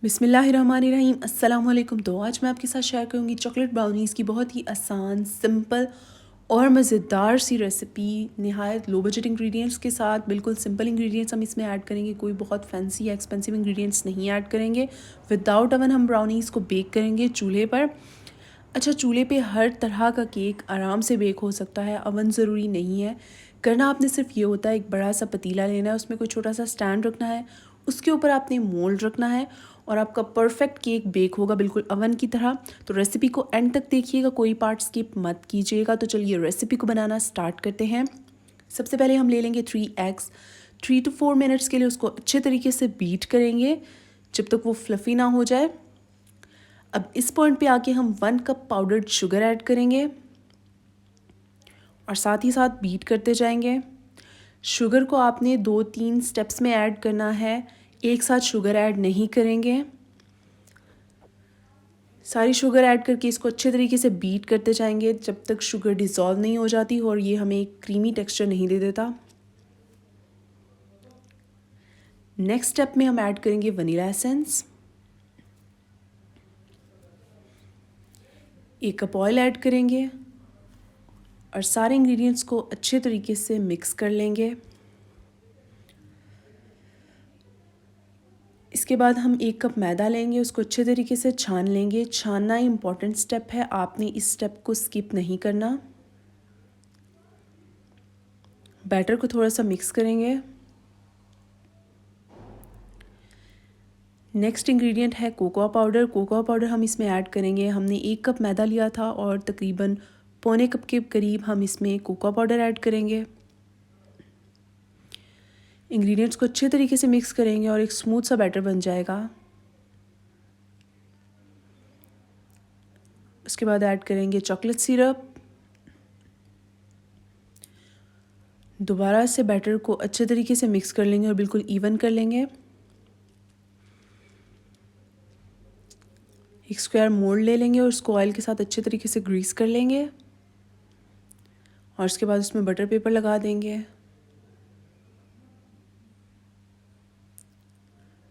बिस्मिल्लाहिर्रहमानिर्रहीम अस्सलाम वालेकुम। तो आज मैं आपके साथ शेयर करूंगी चॉकलेट ब्राउनीज़ की बहुत ही आसान, सिंपल और मज़ेदार सी रेसिपी। नहायत लो बजट इंग्रेडिएंट्स के साथ, बिल्कुल सिंपल इंग्रेडिएंट्स हम इसमें ऐड करेंगे, कोई बहुत फैंसी या एक्सपेंसिव इंग्रेडिएंट्स नहीं ऐड करेंगे। विदाउट अवन हम ब्राउनीज़ को बेक करेंगे चूल्हे पर। अच्छा, चूल्हे पे हर तरह का केक आराम से बेक हो सकता है, अवन ज़रूरी नहीं है। करना आपने सिर्फ ये होता है, एक बड़ा सा पतीला लेना है, उसमें कोई छोटा सा स्टैंड रखना है, उसके ऊपर आपने मोल्ड रखना है और आपका परफेक्ट केक बेक होगा बिल्कुल अवन की तरह। तो रेसिपी को एंड तक देखिएगा, कोई पार्ट स्किप मत कीजिएगा। तो चलिए रेसिपी को बनाना स्टार्ट करते हैं। सबसे पहले हम ले लेंगे 3 एग्स। 3 to 4 मिनट्स के लिए उसको अच्छे तरीके से बीट करेंगे जब तक वो फ्लफ़ी ना हो जाए। अब इस पॉइंट पे आके हम 1 कप पाउडर्ड शुगर ऐड करेंगे और साथ ही साथ बीट करते जाएंगे। शुगर को आपने 2-3 स्टेप्स में ऐड करना है, एक साथ शुगर ऐड नहीं करेंगे। सारी शुगर ऐड करके इसको अच्छे तरीके से बीट करते जाएंगे जब तक शुगर डिज़ोल्व नहीं हो जाती और ये हमें एक क्रीमी टेक्सचर नहीं दे देता। नेक्स्ट स्टेप में हम ऐड करेंगे vanilla essence. 1 cup oil add करेंगे और सारे इंग्रेडिएंट्स को अच्छे तरीके से मिक्स कर लेंगे। इसके बाद हम 1 कप मैदा लेंगे, उसको अच्छे तरीके से छान लेंगे। छानना इम्पॉर्टेंट स्टेप है, आपने इस स्टेप को स्किप नहीं करना। बैटर को थोड़ा सा मिक्स करेंगे। नेक्स्ट इंग्रेडिएंट है कोकोआ पाउडर। कोकोआ पाउडर हम इसमें ऐड करेंगे। हमने 1 कप मैदा लिया था और तकरीबन पौने कप के करीब हम इसमें कोकोआ पाउडर ऐड करेंगे। इंग्रेडिएंट्स को अच्छे तरीके से मिक्स करेंगे और एक स्मूथ सा बैटर बन जाएगा। उसके बाद ऐड करेंगे चॉकलेट सिरप। दोबारा से बैटर को अच्छे तरीके से मिक्स कर लेंगे और बिल्कुल इवन कर लेंगे। एक स्क्वायर मोल्ड ले लेंगे और उसको ऑयल के साथ अच्छे तरीके से ग्रीस कर लेंगे और उसके बाद उसमें बटर पेपर लगा देंगे।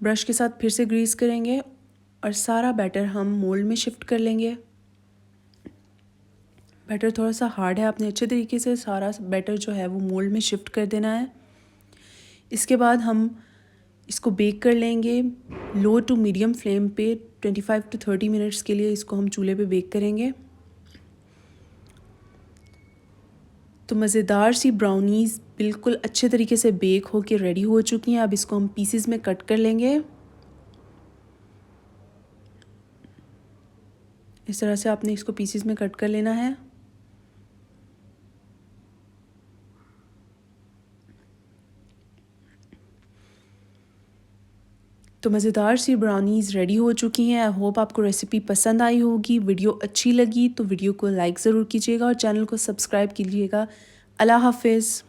ब्रश के साथ फिर से ग्रीस करेंगे और सारा बैटर हम मोल्ड में शिफ्ट कर लेंगे। बैटर थोड़ा सा हार्ड है, आपने अच्छे तरीके से सारा बैटर जो है वो मोल्ड में शिफ्ट कर देना है। इसके बाद हम इसको बेक कर लेंगे लो टू मीडियम फ्लेम पे 25 to 30 मिनट्स के लिए। इसको हम चूल्हे पे बेक करेंगे। तो मज़ेदार सी ब्राउनीज़ बिल्कुल अच्छे तरीके से बेक हो के रेडी हो चुकी हैं। अब इसको हम पीसेस में कट कर लेंगे। इस तरह से आपने इसको पीसेस में कट कर लेना है। तो मज़ेदार सी ब्राउनीज़ रेडी हो चुकी हैं। आई होप आपको रेसिपी पसंद आई होगी। वीडियो अच्छी लगी तो वीडियो को लाइक ज़रूर कीजिएगा और चैनल को सब्सक्राइब कीजिएगा। अल्लाह हाफ़िज़।